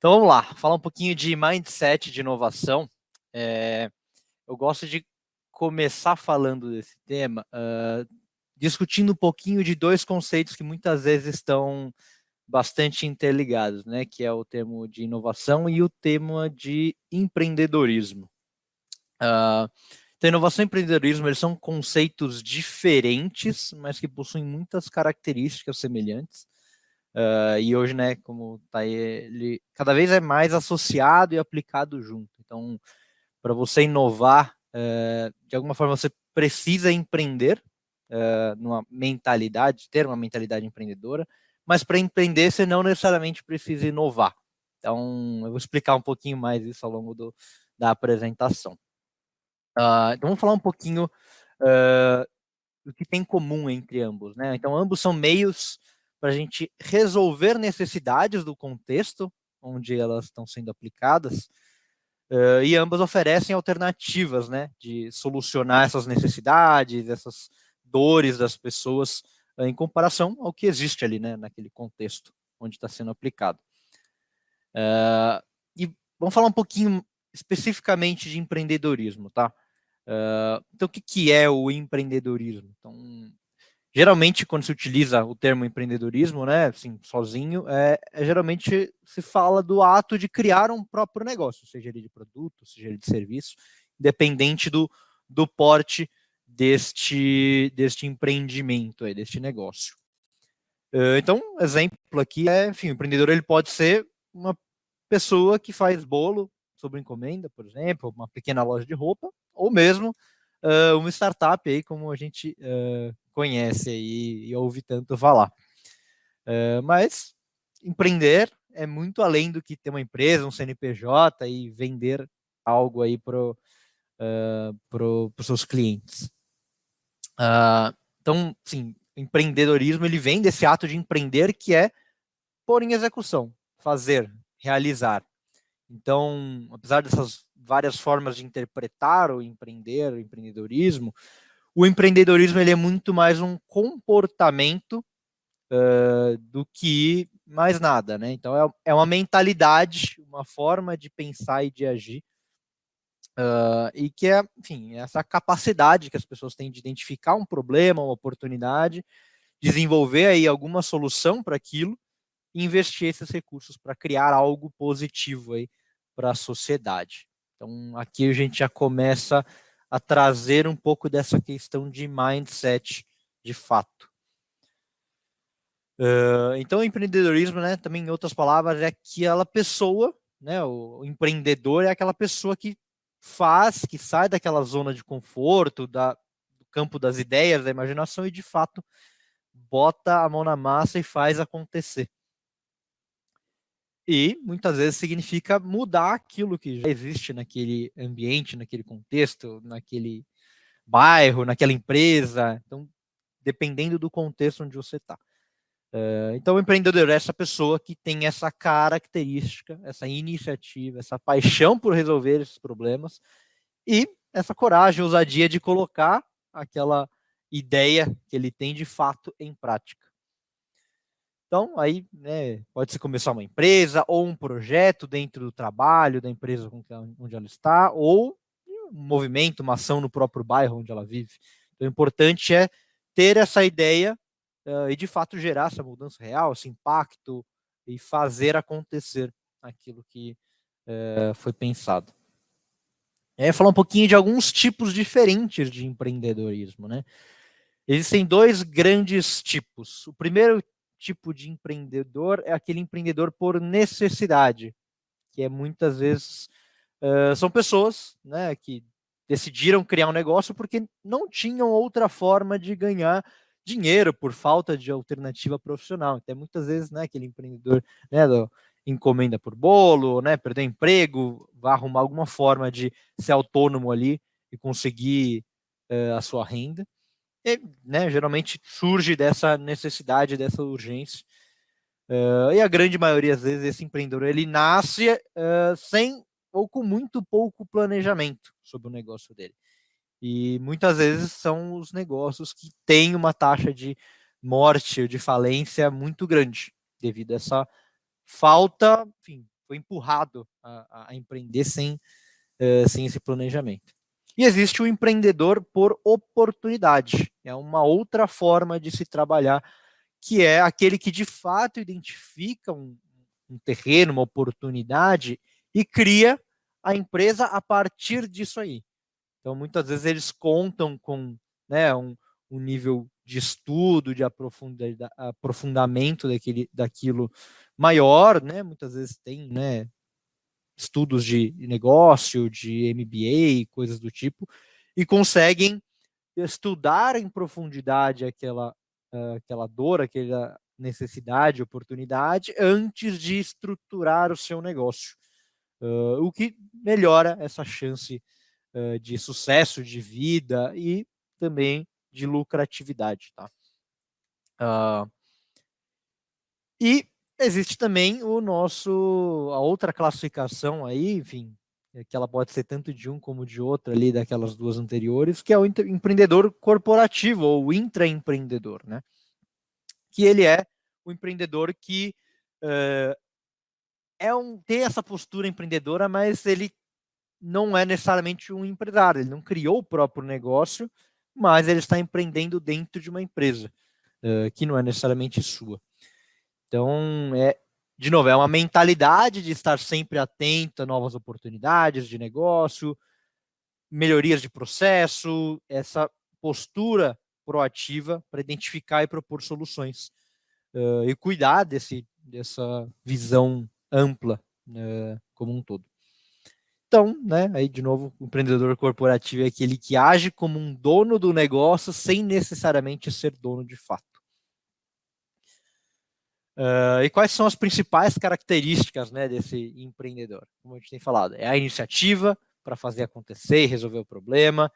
Então vamos lá, falar um pouquinho de mindset de inovação. Eu gosto de começar falando desse tema, discutindo um pouquinho de dois conceitos que muitas vezes estão bastante interligados, né? Que é o termo de inovação e o tema de empreendedorismo. Então, inovação e empreendedorismo, eles são conceitos diferentes, mas que possuem muitas características semelhantes. E hoje, né, como tá ele cada vez é mais associado e aplicado junto. Então, para você inovar, de alguma forma você precisa empreender, numa mentalidade, ter uma mentalidade empreendedora, mas para empreender você não necessariamente precisa inovar. Então, eu vou explicar um pouquinho mais isso ao longo da apresentação. Então, vamos falar um pouquinho do que tem em comum entre ambos, né? Então, ambos são meios para a gente resolver necessidades do contexto onde elas estão sendo aplicadas, e ambas oferecem alternativas, né, de solucionar essas necessidades, essas dores das pessoas, em comparação ao que existe ali, né, naquele contexto onde está sendo aplicado. E vamos falar um pouquinho especificamente de empreendedorismo, tá? Então, o que é o empreendedorismo? Então, geralmente, quando se utiliza o termo empreendedorismo, né, assim, sozinho, geralmente se fala do ato de criar um próprio negócio, seja ele de produto, seja ele de serviço, independente do porte deste empreendimento, deste negócio. Então, exemplo aqui enfim, o empreendedor ele pode ser uma pessoa que faz bolo sob encomenda, por exemplo, uma pequena loja de roupa, ou mesmo uma startup aí, como a gente conhece aí e ouve tanto falar. Mas empreender é muito além do que ter uma empresa, um CNPJ e vender algo aí para os seus clientes. Então, sim, empreendedorismo ele vem desse ato de empreender que é pôr em execução, fazer, realizar. Então, apesar dessas várias formas de interpretar o empreender, o empreendedorismo ele é muito mais um comportamento do que mais nada, né? Então, é uma mentalidade, uma forma de pensar e de agir, e que é, enfim, essa capacidade que as pessoas têm de identificar um problema, uma oportunidade, desenvolver aí alguma solução para aquilo, e investir esses recursos para criar algo positivo aí para a sociedade. Então, aqui a gente já começa a trazer um pouco dessa questão de mindset de fato. Então, o empreendedorismo, né, também em outras palavras, é aquela pessoa, né, o empreendedor é aquela pessoa que faz, que sai daquela zona de conforto, do campo das ideias, da imaginação e, de fato, bota a mão na massa e faz acontecer. E muitas vezes significa mudar aquilo que já existe naquele ambiente, naquele contexto, naquele bairro, naquela empresa. Então, dependendo do contexto onde você está. Então, o empreendedor é essa pessoa que tem essa característica, essa iniciativa, essa paixão por resolver esses problemas e essa coragem, ousadia de colocar aquela ideia que ele tem de fato em prática. Então, aí, né, pode-se começar uma empresa ou um projeto dentro do trabalho da empresa onde ela está, ou um movimento, uma ação no próprio bairro onde ela vive. Então, o importante é ter essa ideia e, de fato, gerar essa mudança real, esse impacto e fazer acontecer aquilo que foi pensado. Falar um pouquinho de alguns tipos diferentes de empreendedorismo, né? Existem dois grandes tipos. O primeiro tipo de empreendedor é aquele empreendedor por necessidade, que é muitas vezes são pessoas, né, que decidiram criar um negócio porque não tinham outra forma de ganhar dinheiro por falta de alternativa profissional. Então, muitas vezes, né, aquele empreendedor, né, encomenda por bolo, né, perdeu emprego, vai arrumar alguma forma de ser autônomo ali e conseguir a sua renda. E, né, geralmente surge dessa necessidade, dessa urgência. E a grande maioria das vezes esse empreendedor ele nasce sem ou com muito pouco planejamento sobre o negócio dele. E muitas vezes são os negócios que têm uma taxa de morte ou de falência muito grande, devido a essa falta, enfim, foi empurrado a empreender sem esse planejamento. E existe o empreendedor por oportunidade, é uma outra forma de se trabalhar, que é aquele que de fato identifica um terreno, uma oportunidade e cria a empresa a partir disso aí. Então, muitas vezes eles contam com, né, um nível de estudo, de aprofundamento daquilo maior, né? Muitas vezes tem, né, estudos de negócio, de MBA, coisas do tipo, e conseguem estudar em profundidade aquela dor, aquela necessidade, oportunidade, antes de estruturar o seu negócio. O que melhora essa chance de sucesso, de vida e também de lucratividade. Tá? E existe também a outra classificação aí, enfim, que ela pode ser tanto de um como de outro ali, daquelas duas anteriores, que é o empreendedor corporativo ou intraempreendedor, né? Que ele é o empreendedor que tem essa postura empreendedora, mas ele não é necessariamente um empresário, ele não criou o próprio negócio, mas ele está empreendendo dentro de uma empresa, que não é necessariamente sua. Então, de novo, é uma mentalidade de estar sempre atento a novas oportunidades de negócio, melhorias de processo, essa postura proativa para identificar e propor soluções e cuidar dessa visão ampla como um todo. Então, né, aí de novo, o empreendedor corporativo é aquele que age como um dono do negócio sem necessariamente ser dono de fato. E quais são as principais características, né, desse empreendedor? Como a gente tem falado, é a iniciativa para fazer acontecer e resolver o problema.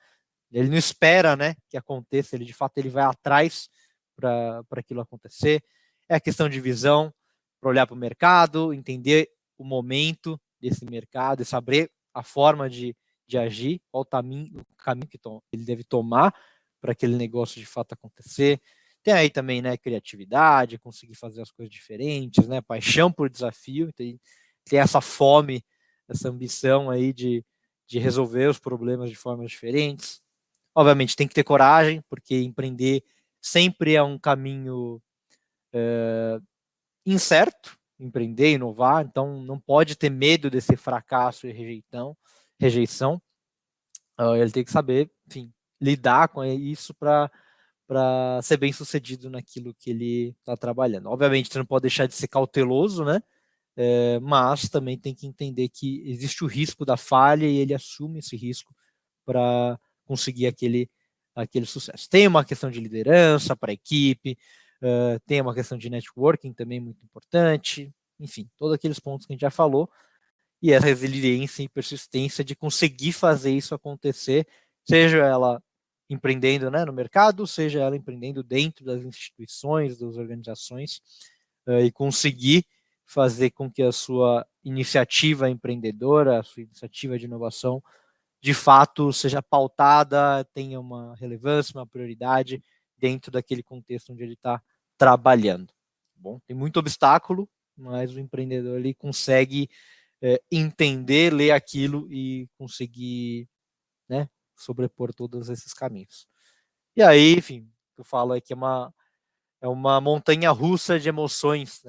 Ele não espera, né, que aconteça, ele de fato ele vai atrás para aquilo acontecer. É a questão de visão, para olhar para o mercado, entender o momento desse mercado e saber a forma de agir, qual o caminho que ele deve tomar para aquele negócio de fato acontecer. Tem aí também, né, criatividade, conseguir fazer as coisas diferentes, né, paixão por desafio, tem essa fome, essa ambição aí de resolver os problemas de formas diferentes. Obviamente tem que ter coragem, porque empreender sempre é um caminho incerto, empreender, inovar, então não pode ter medo desse fracasso e rejeição. Ele tem que saber, enfim, lidar com isso para ser bem sucedido naquilo que ele está trabalhando. Obviamente, você não pode deixar de ser cauteloso, né? Mas também tem que entender que existe o risco da falha e ele assume esse risco para conseguir aquele sucesso. Tem uma questão de liderança para a equipe, tem uma questão de networking também muito importante, enfim, todos aqueles pontos que a gente já falou, e essa resiliência e persistência de conseguir fazer isso acontecer, seja ela empreendendo, né, no mercado, seja ela empreendendo dentro das instituições, das organizações, e conseguir fazer com que a sua iniciativa empreendedora, a sua iniciativa de inovação, de fato seja pautada, tenha uma relevância, uma prioridade dentro daquele contexto onde ele está trabalhando. Bom, tem muito obstáculo, mas o empreendedor ele consegue entender, ler aquilo e conseguir, né, sobrepor todos esses caminhos. E aí, enfim, eu falo é que é uma montanha russa de emoções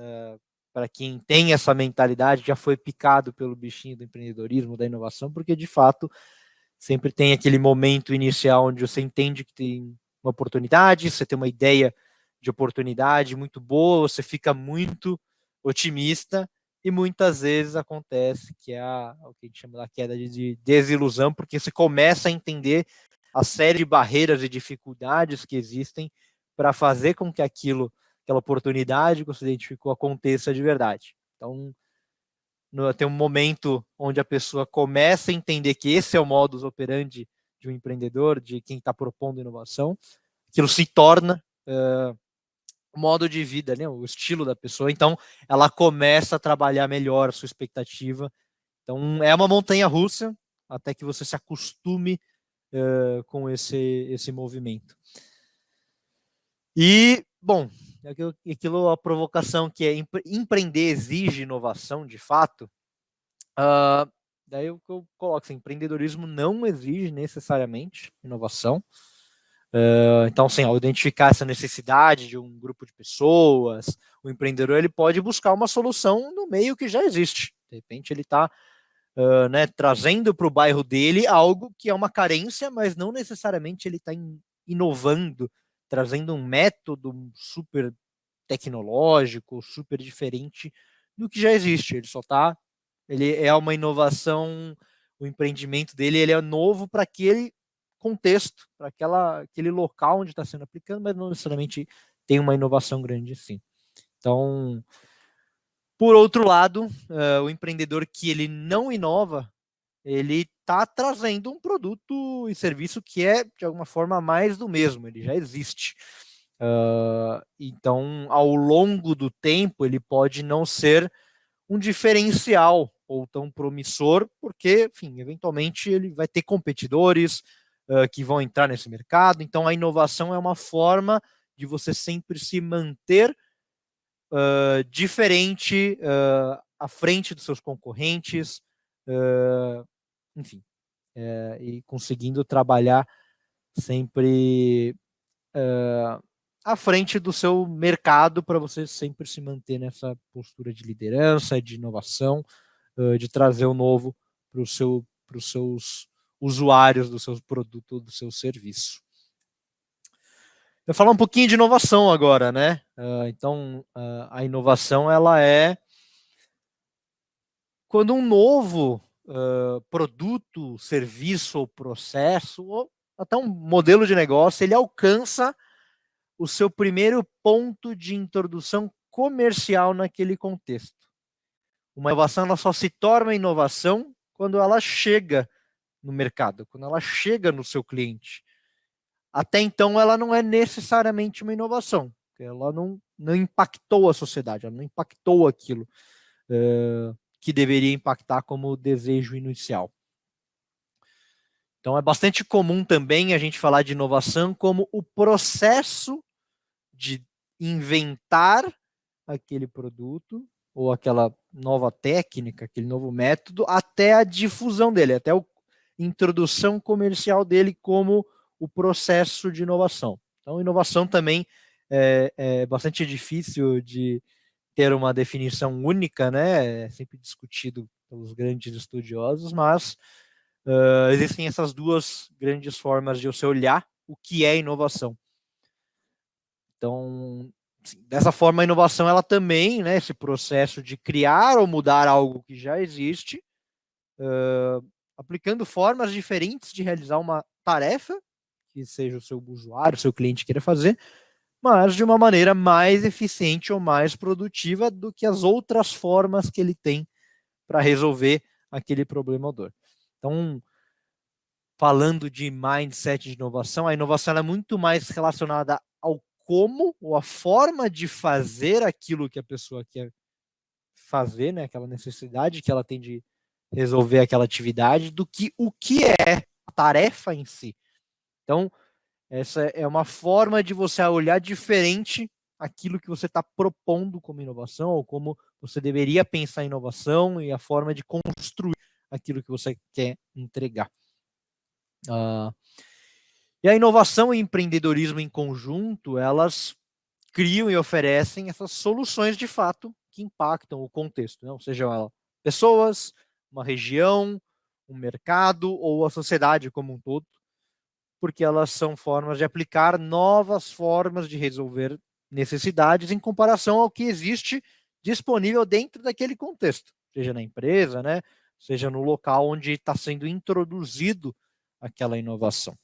para quem tem essa mentalidade, já foi picado pelo bichinho do empreendedorismo, da inovação, porque de fato sempre tem aquele momento inicial onde você entende que tem uma oportunidade, você tem uma ideia de oportunidade muito boa, você fica muito otimista e muitas vezes acontece que é o que a gente chama da queda de desilusão, porque você começa a entender a série de barreiras e dificuldades que existem para fazer com que aquela oportunidade que você identificou aconteça de verdade. Então, tem um momento onde a pessoa começa a entender que esse é o modus operandi de um empreendedor, de quem está propondo inovação, aquilo se torna o modo de vida, né, o estilo da pessoa, então ela começa a trabalhar melhor a sua expectativa. Então é uma montanha russa até que você se acostume com esse movimento. E, bom, aquilo a provocação que é empreender exige inovação, de fato. Daí o que eu coloco assim, empreendedorismo não exige necessariamente inovação. Então, assim, ao identificar essa necessidade de um grupo de pessoas, o empreendedor ele pode buscar uma solução no meio que já existe. De repente ele está trazendo para o bairro dele algo que é uma carência, mas não necessariamente ele está inovando, trazendo um método super tecnológico, super diferente do que já existe. Ele é uma inovação, o empreendimento dele ele é novo para aquele contexto, para aquele local onde está sendo aplicado, mas não necessariamente tem uma inovação grande assim. Então, por outro lado, o empreendedor que ele não inova, ele está trazendo um produto e serviço que é, de alguma forma, mais do mesmo, ele já existe. Então, ao longo do tempo, ele pode não ser um diferencial ou tão promissor, porque, enfim, eventualmente ele vai ter competidores que vão entrar nesse mercado. Então, a inovação é uma forma de você sempre se manter diferente, à frente dos seus concorrentes, enfim, e conseguindo trabalhar sempre à frente do seu mercado para você sempre se manter nessa postura de liderança, de inovação, de trazer o novo para os seus usuários do seu produto, do seu serviço. Eu vou falar um pouquinho de inovação agora, né? Então, a inovação ela é quando um novo produto, serviço ou processo, ou até um modelo de negócio, ele alcança o seu primeiro ponto de introdução comercial naquele contexto. Uma inovação ela só se torna inovação quando ela chega no mercado, quando ela chega no seu cliente. Até então, ela não é necessariamente uma inovação, porque ela não impactou a sociedade, ela não impactou aquilo que deveria impactar como desejo inicial. Então, é bastante comum também a gente falar de inovação como o processo de inventar aquele produto ou aquela nova técnica, aquele novo método, até a difusão dele, até a introdução comercial dele como o processo de inovação. Então, inovação também é bastante difícil de ter uma definição única, né? É sempre discutido pelos grandes estudiosos, mas existem essas duas grandes formas de você olhar o que é inovação. Então, dessa forma, a inovação ela também, né, esse processo de criar ou mudar algo que já existe, aplicando formas diferentes de realizar uma tarefa, que seja o seu usuário, o seu cliente queira fazer, mas de uma maneira mais eficiente ou mais produtiva do que as outras formas que ele tem para resolver aquele problema ou dor. Então, falando de mindset de inovação, a inovação é muito mais relacionada ao como ou a forma de fazer aquilo que a pessoa quer fazer, né, aquela necessidade que ela tem de resolver aquela atividade, do que o que é a tarefa em si. Então, essa é uma forma de você olhar diferente aquilo que você está propondo como inovação, ou como você deveria pensar em inovação e a forma de construir aquilo que você quer entregar. E a inovação e empreendedorismo em conjunto, elas criam e oferecem essas soluções de fato que impactam o contexto, né? Ou seja, pessoas, uma região, um mercado ou a sociedade como um todo, porque elas são formas de aplicar novas formas de resolver necessidades em comparação ao que existe disponível dentro daquele contexto, seja na empresa, né? Seja no local onde está sendo introduzido aquela inovação.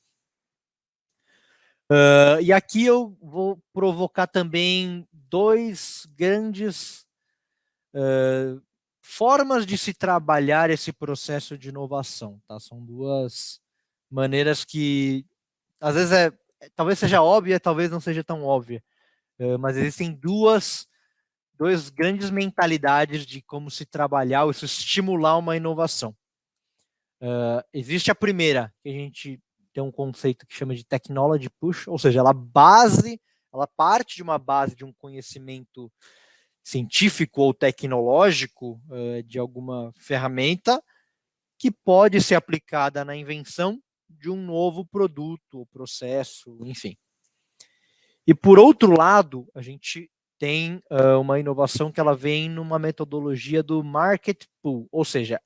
E aqui eu vou provocar também dois grandes formas de se trabalhar esse processo de inovação. Tá? São duas maneiras que, às vezes, talvez seja óbvia, talvez não seja tão óbvia. Mas existem duas grandes mentalidades de como se trabalhar ou se estimular uma inovação. Existe a primeira, que a gente tem um conceito que chama de technology push, ou seja, ela parte de uma base de um conhecimento científico ou tecnológico de alguma ferramenta que pode ser aplicada na invenção de um novo produto ou processo, enfim. E por outro lado, a gente tem uma inovação que ela vem numa metodologia do market pool, ou seja,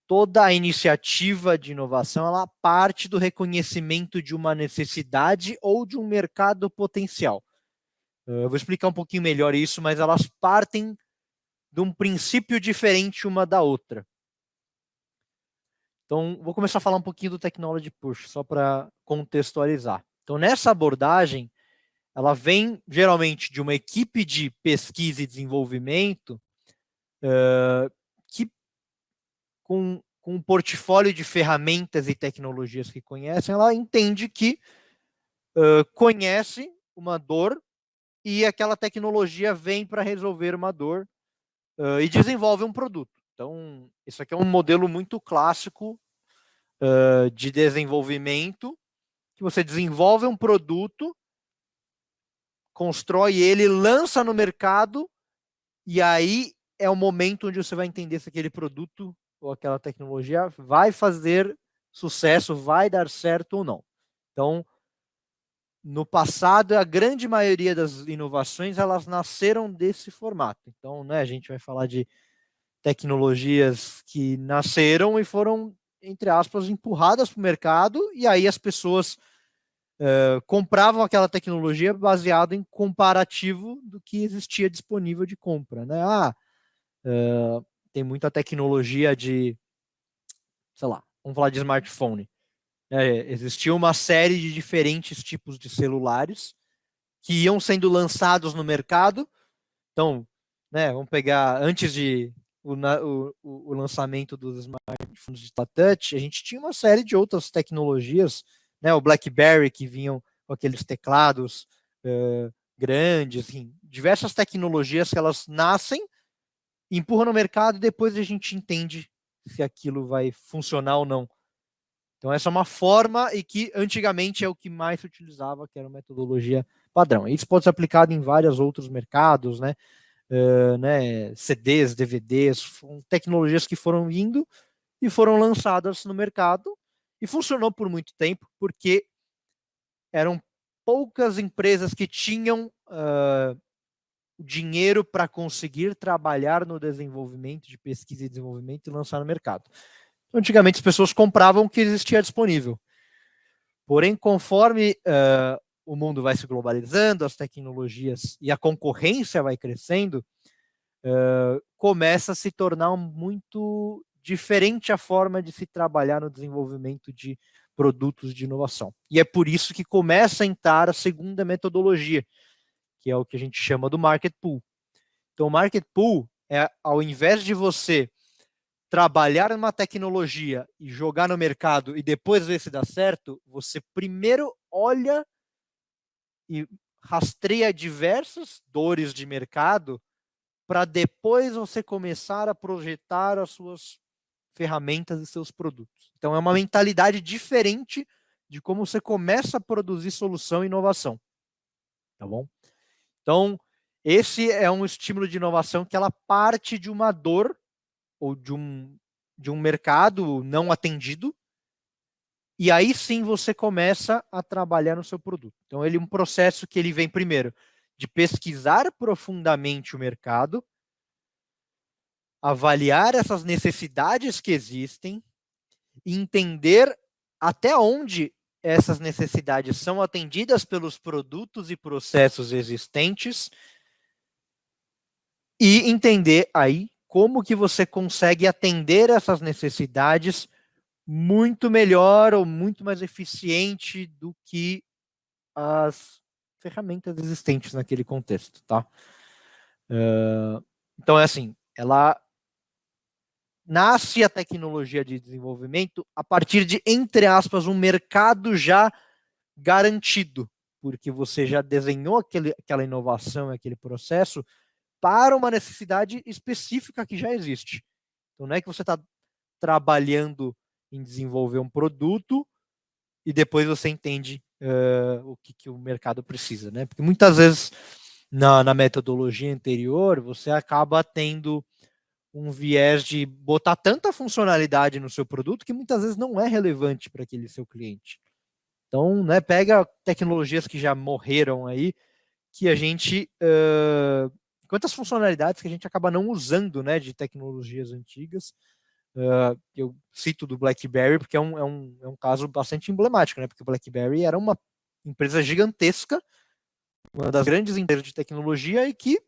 toda a iniciativa de inovação ela parte do reconhecimento de uma necessidade ou de um mercado potencial. Eu vou explicar um pouquinho melhor isso, mas elas partem de um princípio diferente uma da outra. Então, vou começar a falar um pouquinho do Technology Push, só para contextualizar. Então, nessa abordagem, ela vem geralmente de uma equipe de pesquisa e desenvolvimento que, com um portfólio de ferramentas e tecnologias que conhecem, ela entende que conhece uma dor e aquela tecnologia vem para resolver uma dor e desenvolve um produto. Então, isso aqui é um modelo muito clássico de desenvolvimento, que você desenvolve um produto, constrói ele, lança no mercado, e aí é o momento onde você vai entender se aquele produto ou aquela tecnologia vai fazer sucesso, vai dar certo ou não. Então, no passado, a grande maioria das inovações, elas nasceram desse formato. Então, né, a gente vai falar de tecnologias que nasceram e foram, entre aspas, empurradas para o mercado, e aí as pessoas compravam aquela tecnologia baseado em comparativo do que existia disponível de compra, né? Tem muita tecnologia de, sei lá, vamos falar de smartphone. Existia uma série de diferentes tipos de celulares que iam sendo lançados no mercado. Então, né, vamos pegar antes de o lançamento dos smartphones de touch, a gente tinha uma série de outras tecnologias, né, o BlackBerry, que vinham com aqueles teclados grandes, enfim, diversas tecnologias que elas nascem, empurram no mercado e depois a gente entende se aquilo vai funcionar ou não. Então essa é uma forma e que antigamente é o que mais se utilizava, que era uma metodologia padrão. Isso pode ser aplicado em vários outros mercados, né? CDs, DVDs, tecnologias que foram vindo e foram lançadas no mercado e funcionou por muito tempo, porque eram poucas empresas que tinham dinheiro para conseguir trabalhar no desenvolvimento de pesquisa e desenvolvimento e lançar no mercado. Então, antigamente as pessoas compravam o que existia disponível. Porém, conforme o mundo vai se globalizando, as tecnologias e a concorrência vai crescendo, começa a se tornar muito diferente a forma de se trabalhar no desenvolvimento de produtos de inovação. E é por isso que começa a entrar a segunda metodologia, que é o que a gente chama do Market Pool. Então, o Market Pool é, ao invés de você trabalhar numa tecnologia e jogar no mercado e depois ver se dá certo, você primeiro olha e rastreia diversas dores de mercado para depois você começar a projetar as suas ferramentas e seus produtos. Então, é uma mentalidade diferente de como você começa a produzir solução e inovação. Tá bom? Então, esse é um estímulo de inovação que ela parte de uma dor ou de um mercado não atendido, e aí sim você começa a trabalhar no seu produto. Então, ele é um processo que ele vem primeiro de pesquisar profundamente o mercado, avaliar essas necessidades que existem, entender até onde essas necessidades são atendidas pelos produtos e processos existentes e entender aí como que você consegue atender essas necessidades muito melhor ou muito mais eficiente do que as ferramentas existentes naquele contexto, tá? Então, é assim, ela nasce a tecnologia de desenvolvimento a partir de, entre aspas, um mercado já garantido, porque você já desenhou aquela inovação, aquele processo para uma necessidade específica que já existe. Então, não é que você está trabalhando em desenvolver um produto e depois você entende o que o mercado precisa, né? Porque muitas vezes na metodologia anterior, você acaba tendo um viés de botar tanta funcionalidade no seu produto que muitas vezes não é relevante para aquele seu cliente. Então, né, pega tecnologias que já morreram aí, que a gente... quantas funcionalidades que a gente acaba não usando, né, de tecnologias antigas. Eu cito do BlackBerry porque é um caso bastante emblemático, né, porque o BlackBerry era uma empresa gigantesca, uma das grandes empresas de tecnologia e que,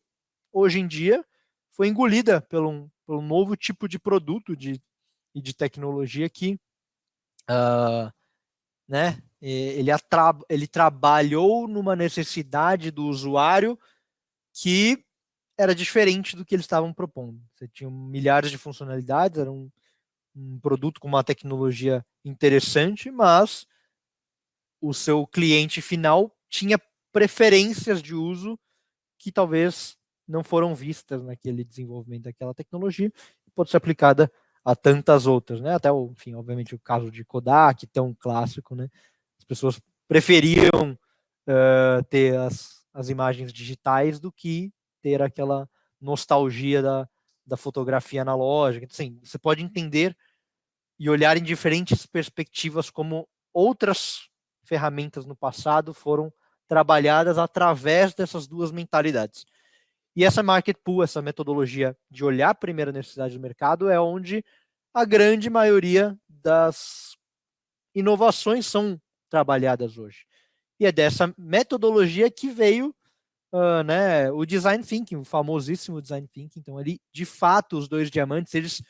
hoje em dia, foi engolida por um novo tipo de produto e de tecnologia que, né, ele trabalhou numa necessidade do usuário que era diferente do que eles estavam propondo. Você tinha milhares de funcionalidades, era um produto com uma tecnologia interessante, mas o seu cliente final tinha preferências de uso que talvez não foram vistas naquele desenvolvimento daquela tecnologia e pode ser aplicada a tantas outras, né? Até, enfim, obviamente, o caso de Kodak, tão clássico, né? As pessoas preferiam ter as imagens digitais do que ter aquela nostalgia da fotografia analógica. Assim, você pode entender e olhar em diferentes perspectivas como outras ferramentas no passado foram trabalhadas através dessas duas mentalidades. E essa market pool, essa metodologia de olhar a primeira necessidade do mercado é onde a grande maioria das inovações são trabalhadas hoje. E é dessa metodologia que veio né, o design thinking, o famosíssimo design thinking. Então, ali, de fato, os dois diamantes, eles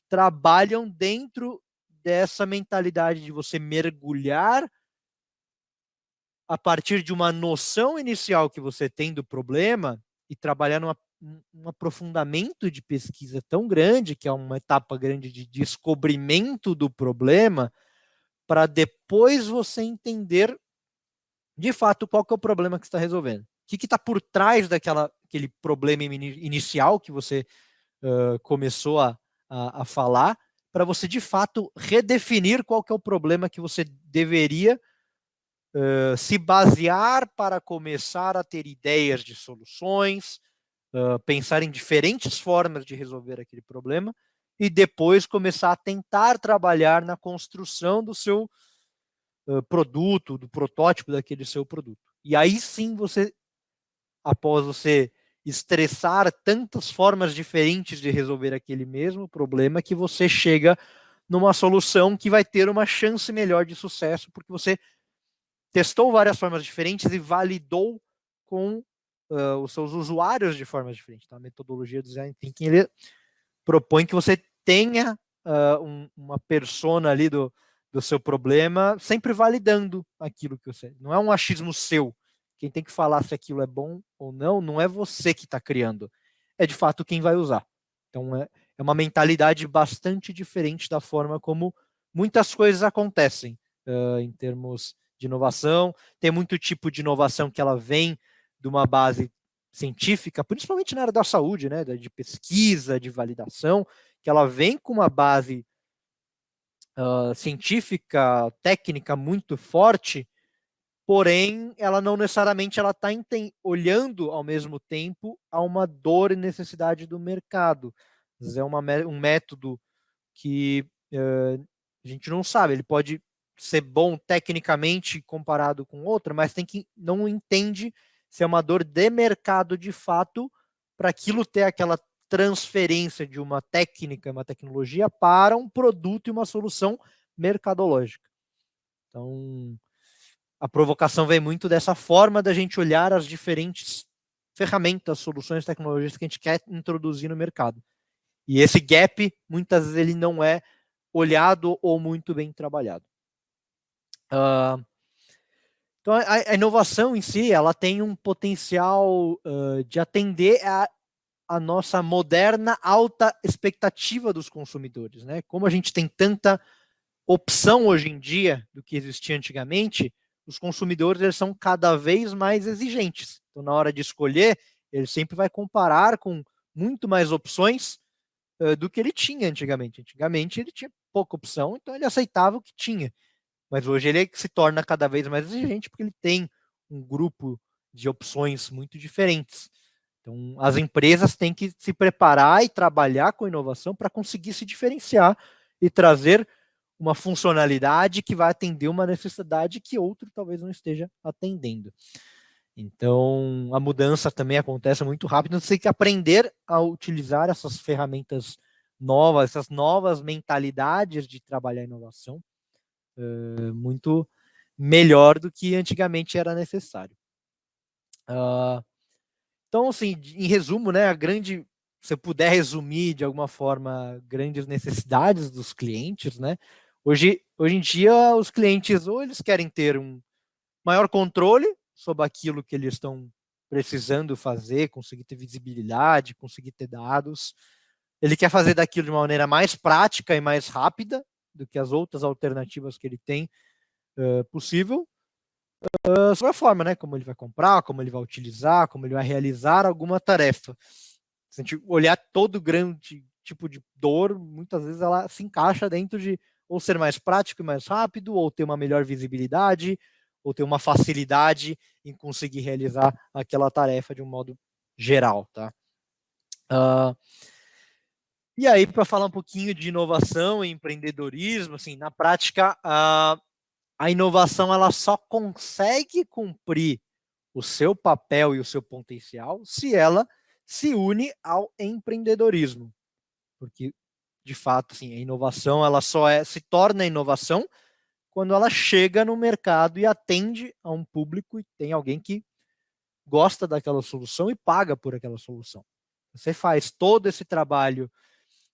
trabalham dentro dessa mentalidade de você mergulhar a partir de uma noção inicial que você tem do problema e trabalhar um aprofundamento de pesquisa tão grande, que é uma etapa grande de descobrimento do problema, para depois você entender de fato qual que é o problema que você está resolvendo. O que está por trás daquele problema inicial que você começou a falar, para você de fato redefinir qual que é o problema que você deveria se basear para começar a ter ideias de soluções, pensar em diferentes formas de resolver aquele problema e depois começar a tentar trabalhar na construção do seu produto, do protótipo daquele seu produto. E aí sim você, após você estressar tantas formas diferentes de resolver aquele mesmo problema, que você chega numa solução que vai ter uma chance melhor de sucesso, porque você testou várias formas diferentes e validou com os seus usuários de formas diferentes. Então, a metodologia do Design Thinking ele propõe que você tenha uma persona ali do seu problema, sempre validando aquilo que você... Não é um achismo seu. Quem tem que falar se aquilo é bom ou não é você que está criando. É de fato quem vai usar. Então, é uma mentalidade bastante diferente da forma como muitas coisas acontecem em termos de inovação. Tem muito tipo de inovação que ela vem de uma base científica, principalmente na área da saúde, né, de pesquisa, de validação, que ela vem com uma base científica, técnica muito forte, porém ela não necessariamente ela está olhando ao mesmo tempo a uma dor e necessidade do mercado. É um método que a gente não sabe, ele pode ser bom tecnicamente comparado com outro, mas não entende se é uma dor de mercado de fato para aquilo ter aquela transferência de uma técnica, uma tecnologia para um produto e uma solução mercadológica. Então, a provocação vem muito dessa forma da gente olhar as diferentes ferramentas, soluções, tecnologias que a gente quer introduzir no mercado. E esse gap, muitas vezes, ele não é olhado ou muito bem trabalhado. Então, a inovação em si, ela tem um potencial de atender a nossa moderna alta expectativa dos consumidores, né? Como a gente tem tanta opção hoje em dia do que existia antigamente, os consumidores eles são cada vez mais exigentes. Então, na hora de escolher, ele sempre vai comparar com muito mais opções do que ele tinha antigamente. Antigamente, ele tinha pouca opção, então ele aceitava o que tinha. Mas hoje ele se torna cada vez mais exigente porque ele tem um grupo de opções muito diferentes. Então, as empresas têm que se preparar e trabalhar com inovação para conseguir se diferenciar e trazer uma funcionalidade que vai atender uma necessidade que outro talvez não esteja atendendo. Então, a mudança também acontece muito rápido, você tem que aprender a utilizar essas ferramentas novas, essas novas mentalidades de trabalhar inovação, muito melhor do que antigamente era necessário. Então, assim, em resumo, né, se eu puder resumir de alguma forma, grandes necessidades dos clientes, né, hoje em dia os clientes ou eles querem ter um maior controle sobre aquilo que eles estão precisando fazer, conseguir ter visibilidade, conseguir ter dados. Ele quer fazer daquilo de uma maneira mais prática e mais rápida do que as outras alternativas que ele tem possível. Sobre a forma, né? Como ele vai comprar, como ele vai utilizar, como ele vai realizar alguma tarefa. Se a gente olhar todo grande tipo de dor, muitas vezes ela se encaixa dentro de ou ser mais prático e mais rápido, ou ter uma melhor visibilidade, ou ter uma facilidade em conseguir realizar aquela tarefa de um modo geral, tá? E aí, para falar um pouquinho de inovação e empreendedorismo, assim, na prática, a inovação ela só consegue cumprir o seu papel e o seu potencial se ela se une ao empreendedorismo. Porque, de fato, assim, a inovação ela só se torna inovação quando ela chega no mercado e atende a um público e tem alguém que gosta daquela solução e paga por aquela solução. Você faz todo esse trabalho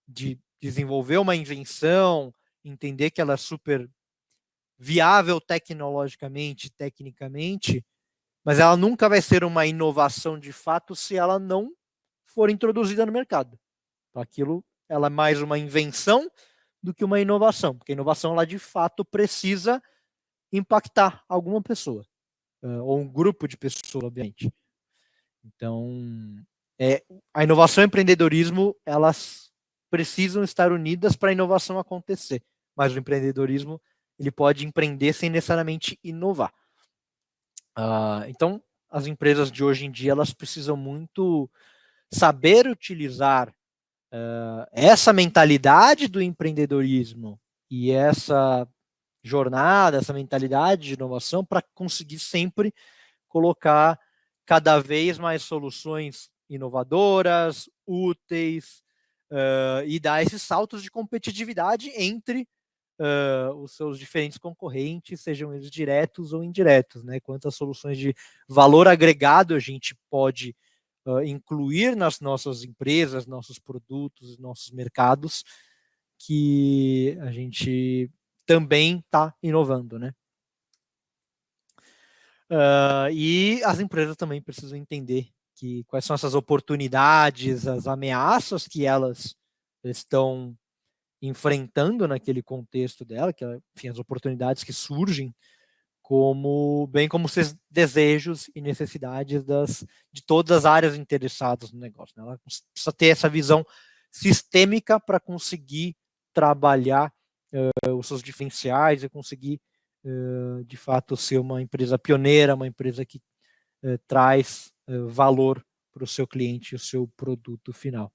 de desenvolver uma invenção, entender que ela é super viável tecnologicamente, tecnicamente, mas ela nunca vai ser uma inovação de fato se ela não for introduzida no mercado. Então, aquilo ela é mais uma invenção do que uma inovação, porque a inovação ela de fato precisa impactar alguma pessoa, ou um grupo de pessoas, obviamente. Então, a inovação e o empreendedorismo, elas precisam estar unidas para a inovação acontecer, mas o empreendedorismo ele pode empreender sem necessariamente inovar. Então, as empresas de hoje em dia elas precisam muito saber utilizar essa mentalidade do empreendedorismo e essa jornada, essa mentalidade de inovação para conseguir sempre colocar cada vez mais soluções inovadoras, úteis, e dar esses saltos de competitividade entre os seus diferentes concorrentes, sejam eles diretos ou indiretos, né? Quantas soluções de valor agregado a gente pode incluir nas nossas empresas, nossos produtos, nossos mercados, que a gente também está inovando, né? E as empresas também precisam entender quais são essas oportunidades, as ameaças que elas estão enfrentando naquele contexto dela, que enfim, as oportunidades que surgem, bem como seus desejos e necessidades de todas as áreas interessadas no negócio. Né? Ela precisa ter essa visão sistêmica para conseguir trabalhar os seus diferenciais e conseguir, de fato, ser uma empresa pioneira, uma empresa que traz valor para o seu cliente e o seu produto final.